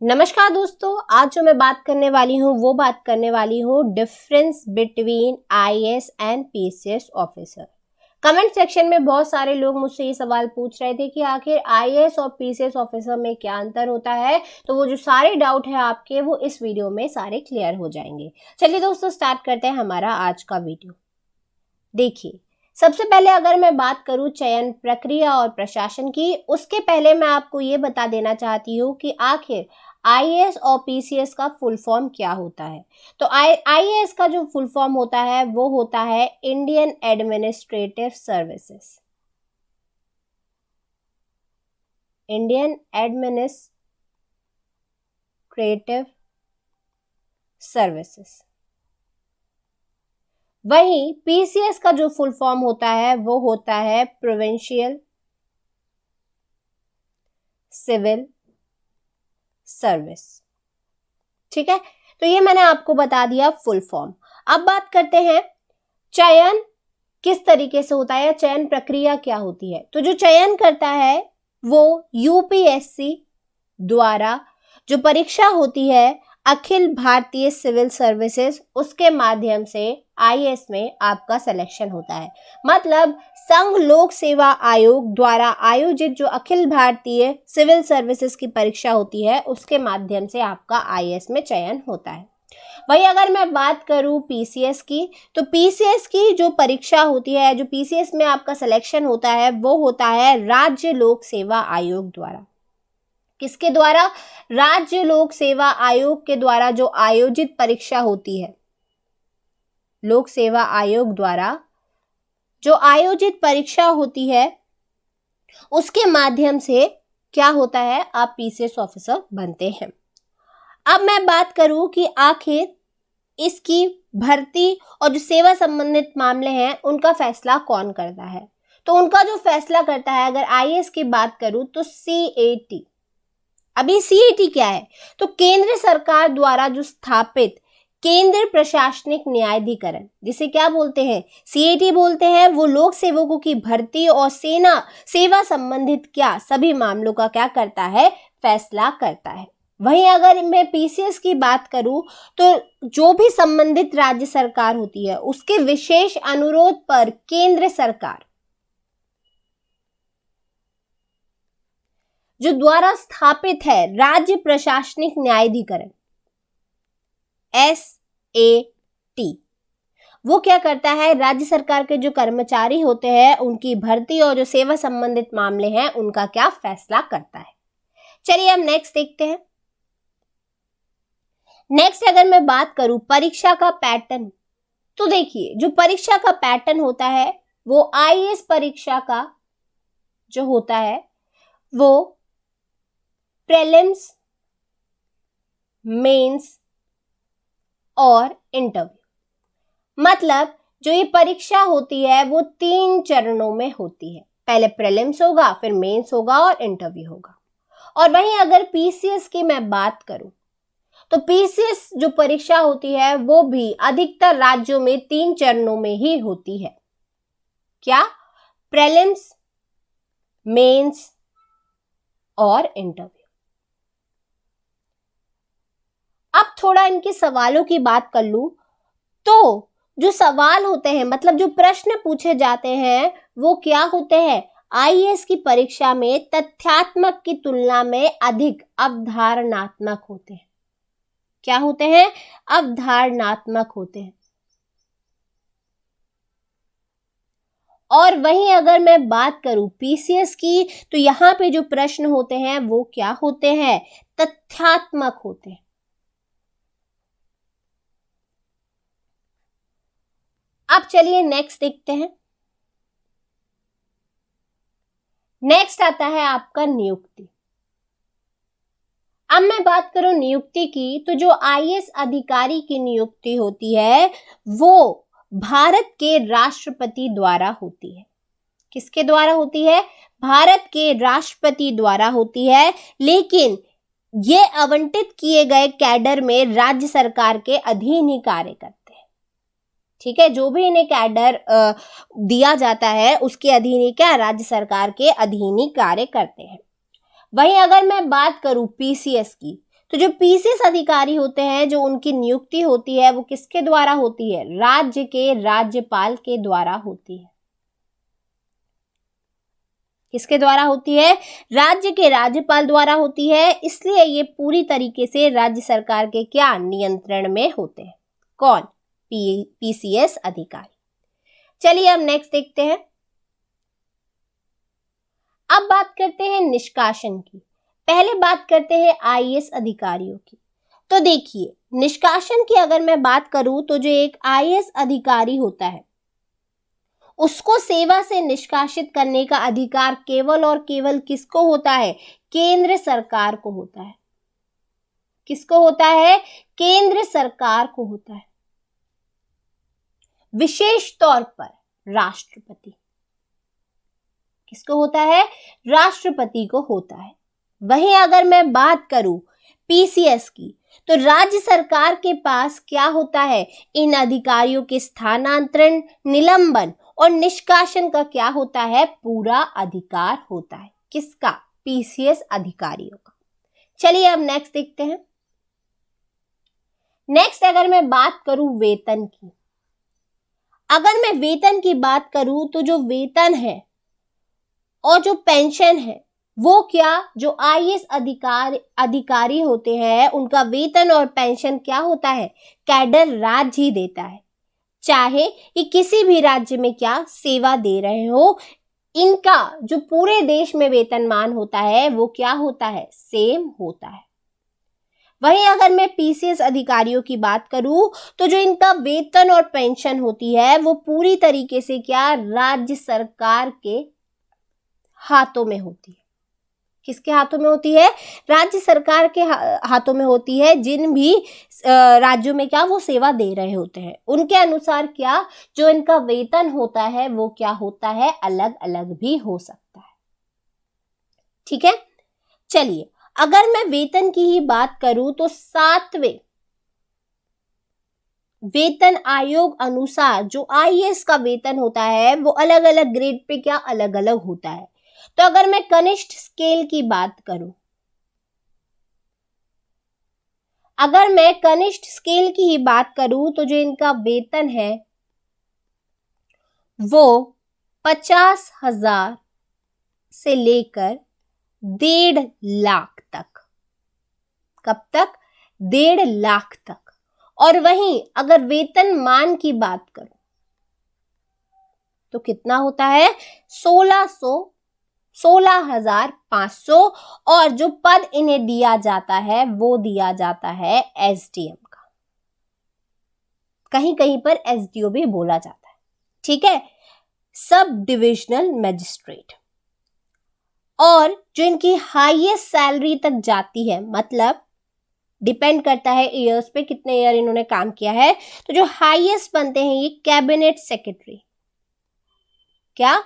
नमस्कार दोस्तों, आज जो मैं बात करने वाली हूँ वो बात करने वाली हूँ difference between IAS and PCS officer. Comment section में बहुत सारे लोग मुझसे ये सवाल पूछ रहे थे कि आखिर आईएएस और पीसीएस ऑफिसर में क्या अंतर होता है। तो वो जो सारे डाउट है आपके वो इस वीडियो में सारे क्लियर हो जाएंगे। चलिए दोस्तों, स्टार्ट करते हैं हमारा आज का वीडियो। देखिए, सबसे पहले अगर मैं बात करूं चयन प्रक्रिया और प्रशासन की, उसके पहले मैं आपको ये बता देना चाहती हूँ कि आखिर आईएएस और पीसीएस का फुल फॉर्म क्या होता है। तो आईएएस का जो फुल फॉर्म होता है वो होता है Indian administrative services. Indian administrative services. वहीं पीसीएस का जो फुल फॉर्म होता है वो होता है प्रोविंशियल सिविल सर्विस। ठीक है, तो ये मैंने आपको बता दिया फुल फॉर्म। अब बात करते हैं चयन किस तरीके से होता है या चयन प्रक्रिया क्या होती है। तो जो चयन करता है वो यूपीएससी द्वारा जो परीक्षा होती है अखिल भारतीय सिविल सर्विसेज, उसके माध्यम से आईएएस में आपका सिलेक्शन होता है। मतलब संघ लोक सेवा आयोग द्वारा आयोजित जो अखिल भारतीय सिविल सर्विसेज की परीक्षा होती है उसके माध्यम से आपका आईएएस में चयन होता है। वही अगर मैं बात करूं पीसीएस की, तो पीसीएस की जो परीक्षा होती है, जो पीसीएस में आपका सिलेक्शन होता है वो होता है राज्य लोक सेवा आयोग द्वारा। किसके द्वारा? राज्य लोक सेवा आयोग के द्वारा जो आयोजित परीक्षा होती है, लोक सेवा आयोग द्वारा जो आयोजित परीक्षा होती है उसके माध्यम से क्या होता है, आप पीसीएस ऑफिसर बनते हैं। अब मैं बात करूं कि आखिर इसकी भर्ती और जो सेवा संबंधित मामले हैं उनका फैसला कौन करता है। तो उनका जो फैसला करता है, अगर आईएएस की बात करूं तो सीएटी। अभी सीएटी क्या है? तो केंद्र सरकार द्वारा जो स्थापित केंद्र प्रशासनिक न्यायाधिकरण, जिसे क्या बोलते हैं, सीएटी बोलते हैं, वो लोक सेवकों की भर्ती और सेवा संबंधित क्या सभी मामलों का क्या करता है, फैसला करता है। वहीं अगर मैं पीसीएस की बात करूं तो जो भी संबंधित राज्य सरकार होती है उसके विशेष अनुरोध पर केंद्र सरकार जो द्वारा स्थापित है राज्य प्रशासनिक न्यायाधिकरण एसएटी, वो क्या करता है, राज्य सरकार के जो कर्मचारी होते हैं उनकी भर्ती और जो सेवा संबंधित मामले हैं उनका क्या फैसला करता है। चलिए हम नेक्स्ट देखते हैं। नेक्स्ट अगर मैं बात करूं परीक्षा का पैटर्न, तो देखिए जो परीक्षा का पैटर्न होता है वो आईएएस परीक्षा का जो होता है वो प्रीलिम्स, मेंस और इंटरव्यू। मतलब जो ये परीक्षा होती है वो 3 चरणों में होती है। पहले प्रीलिम्स होगा, फिर मेंस होगा और इंटरव्यू होगा। और वहीं अगर पीसीएस की मैं बात करूं तो पीसीएस जो परीक्षा होती है वो भी अधिकतर राज्यों में 3 चरणों में ही होती है। क्या? प्रीलिम्स, मेंस और इंटरव्यू। अब थोड़ा इनके सवालों की बात कर लूं तो जो सवाल होते हैं, मतलब जो प्रश्न पूछे जाते हैं वो क्या होते हैं, आईएएस की परीक्षा में तथ्यात्मक की तुलना में अधिक अवधारणात्मक होते हैं। क्या होते हैं? अवधारणात्मक होते हैं। और वहीं अगर मैं बात करूं पीसीएस की, तो यहां पे जो प्रश्न होते हैं वो क्या होते हैं, तथ्यात्मक होते हैं। अब चलिए नेक्स्ट देखते हैं। नेक्स्ट आता है आपका नियुक्ति। अब मैं बात करूं नियुक्ति की, तो जो आईएएस अधिकारी की नियुक्ति होती है वो भारत के राष्ट्रपति द्वारा होती है। किसके द्वारा होती है? भारत के राष्ट्रपति द्वारा होती है। लेकिन ये आवंटित किए गए कैडर में राज्य सरकार के अधीन ही कार्य करते हैं। ठीक है, जो भी इन्हें कैडर दिया जाता है उसके अधीन ही क्या, राज्य सरकार के अधीन ही कार्य करते हैं। वहीं अगर मैं बात करूं पीसीएस की, तो जो पीसीएस अधिकारी होते हैं, जो उनकी नियुक्ति होती है वो किसके द्वारा होती है? राज्य के राज्यपाल के द्वारा होती है। किसके द्वारा होती है? राज्य के राज्यपाल द्वारा होती है। इसलिए ये पूरी तरीके से राज्य सरकार के क्या नियंत्रण में होते हैं। कौन? पीसीएस अधिकारी। चलिए अब नेक्स्ट देखते हैं। अब बात करते हैं निष्कासन की। पहले बात करते हैं आईएएस अधिकारियों की। तो देखिए, निष्कासन की अगर मैं बात करूं तो जो एक आईएएस अधिकारी होता है उसको सेवा से निष्कासित करने का अधिकार केवल और केवल किसको होता है? केंद्र सरकार को होता है। किसको होता है? केंद्र सरकार को होता है। विशेष तौर पर राष्ट्रपति। किसको होता है? राष्ट्रपति को होता है। वहीं अगर मैं बात करूं पीसीएस की, तो राज्य सरकार के पास क्या होता है? इन अधिकारियों के स्थानांतरण, निलंबन और निष्कासन का क्या होता है? पूरा अधिकार होता है। किसका? पीसीएस अधिकारियों का। चलिए अब नेक्स्ट देखते हैं। नेक्स्ट अगर मैं बात करूं वेतन की, अगर मैं वेतन की बात करूं तो जो वेतन है और जो पेंशन है वो क्या, जो आईएएस अधिकारी होते हैं उनका वेतन और पेंशन क्या होता है? कैडर राज्य ही देता है। चाहे ये किसी भी राज्य में क्या सेवा दे रहे हो, इनका जो पूरे देश में वेतनमान होता है वो क्या होता है? सेम होता है। वहीं अगर मैं पीसीएस अधिकारियों की बात करूं तो जो इनका वेतन और पेंशन होती है वो पूरी तरीके से क्या, राज्य सरकार के हाथों में होती है। किसके हाथों में होती है? राज्य सरकार के हाथों में होती है। जिन भी राज्यों में क्या वो सेवा दे रहे होते हैं उनके अनुसार क्या जो इनका वेतन होता है वो क्या होता है? अलग अलग भी हो सकता है। ठीक है। चलिए अगर मैं वेतन की ही बात करूं तो 7वें वेतन आयोग अनुसार जो आईएएस का वेतन होता है वो अलग अलग ग्रेड पे क्या अलग अलग होता है। तो अगर मैं कनिष्ठ स्केल की बात करूं, अगर मैं कनिष्ठ स्केल की ही बात करूं तो जो इनका वेतन है वो 50,000 से लेकर 1.5 लाख तक। कब तक? 1.5 लाख तक। और वहीं अगर वेतनमान की बात करूं तो कितना होता है? 16,500। और जो पद इन्हें दिया जाता है वो दिया जाता है एसडीएम का। कहीं कहीं पर एसडीओ भी बोला जाता है। ठीक है, सब डिविजनल मजिस्ट्रेट। और जो इनकी हाईएस्ट सैलरी तक जाती है, मतलब डिपेंड करता है ईयर्स पे, कितने ईयर इन्होंने काम किया है। तो जो हाईएस्ट बनते हैं ये कैबिनेट सेक्रेटरी। क्या?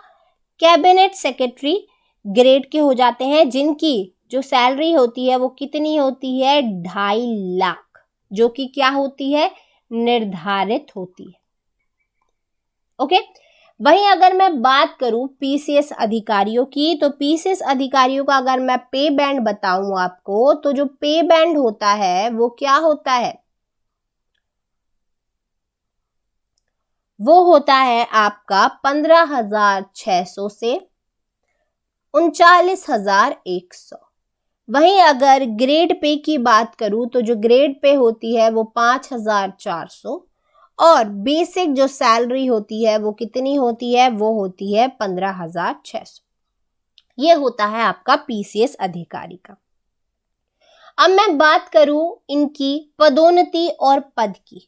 कैबिनेट सेक्रेटरी ग्रेड के हो जाते हैं, जिनकी जो सैलरी होती है वो कितनी होती है? 2.5 लाख, जो कि क्या होती है? निर्धारित होती है। ओके। वहीं अगर मैं बात करूं पीसीएस अधिकारियों की, तो पीसीएस अधिकारियों का अगर मैं पे बैंड बताऊं आपको, तो जो पे बैंड होता है वो क्या होता है? वो होता है आपका 15,600 से 39,100। वहीं अगर ग्रेड पे की बात करूं तो जो ग्रेड पे होती है वो 5,400 और बेसिक जो सैलरी होती है वो कितनी होती है? वो होती है 15,600। ये होता है आपका पीसीएस अधिकारी का। अब मैं बात करूं इनकी पदोन्नति और पद की,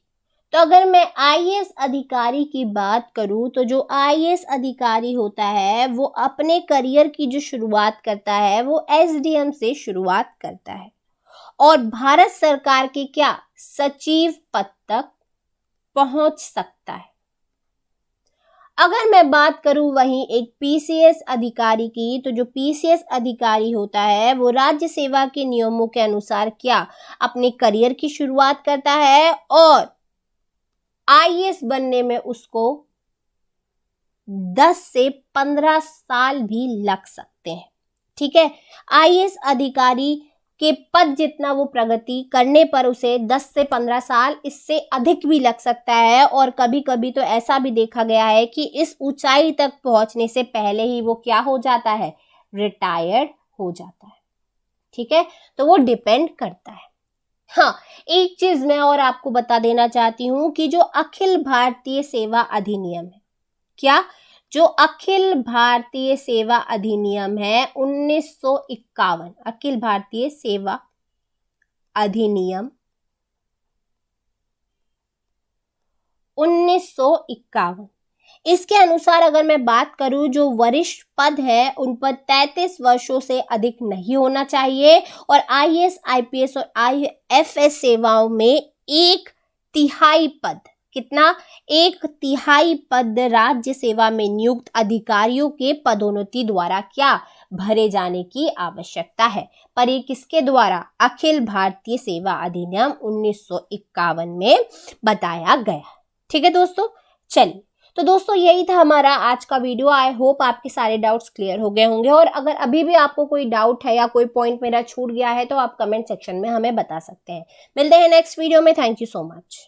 तो अगर मैं आईएएस अधिकारी की बात करूं तो जो आईएएस अधिकारी होता है वो अपने करियर की जो शुरुआत करता है वो एसडीएम से शुरुआत करता है और भारत सरकार के क्या सचिव पद तक पहुंच सकता है। अगर मैं बात करूं वहीं एक पीसीएस अधिकारी की, तो जो पीसीएस अधिकारी होता है वो राज्य सेवा के नियमों के अनुसार क्या अपने करियर की शुरुआत करता है और आईएएस बनने में उसको 10 से 15 साल भी लग सकते हैं। ठीक है, आईएएस अधिकारी कि पद जितना वो प्रगति करने पर उसे 10 से 15 साल इससे अधिक भी लग सकता है, और कभी कभी तो ऐसा भी देखा गया है कि इस ऊंचाई तक पहुंचने से पहले ही वो क्या हो जाता है, रिटायर्ड हो जाता है। ठीक है, तो वो डिपेंड करता है। हाँ, एक चीज मैं और आपको बता देना चाहती हूं कि जो अखिल भारतीय सेवा अधिनियम है, क्या, जो अखिल भारतीय सेवा अधिनियम है 1951, अखिल भारतीय सेवा अधिनियम 1951, इसके अनुसार अगर मैं बात करूं, जो वरिष्ठ पद है उन पर 33 वर्षों से अधिक नहीं होना चाहिए, और आईएएस, आईपीएस और आईएफएस सेवाओं में 1/3 पद, कितना, 1/3 पद राज्य सेवा में नियुक्त अधिकारियों के पदोन्नति द्वारा क्या, भरे जाने की आवश्यकता है। पर ये किसके द्वारा, अखिल भारतीय सेवा अधिनियम 1951 में बताया गया। ठीक है दोस्तों, चलिए, तो दोस्तों यही था हमारा आज का वीडियो। आई होप आपके सारे डाउट्स क्लियर हो गए होंगे, और अगर अभी भी आपको कोई डाउट है या कोई पॉइंट मेरा छूट गया है तो आप कमेंट सेक्शन में हमें बता सकते हैं। मिलते हैं नेक्स्ट वीडियो में। Thank you so much.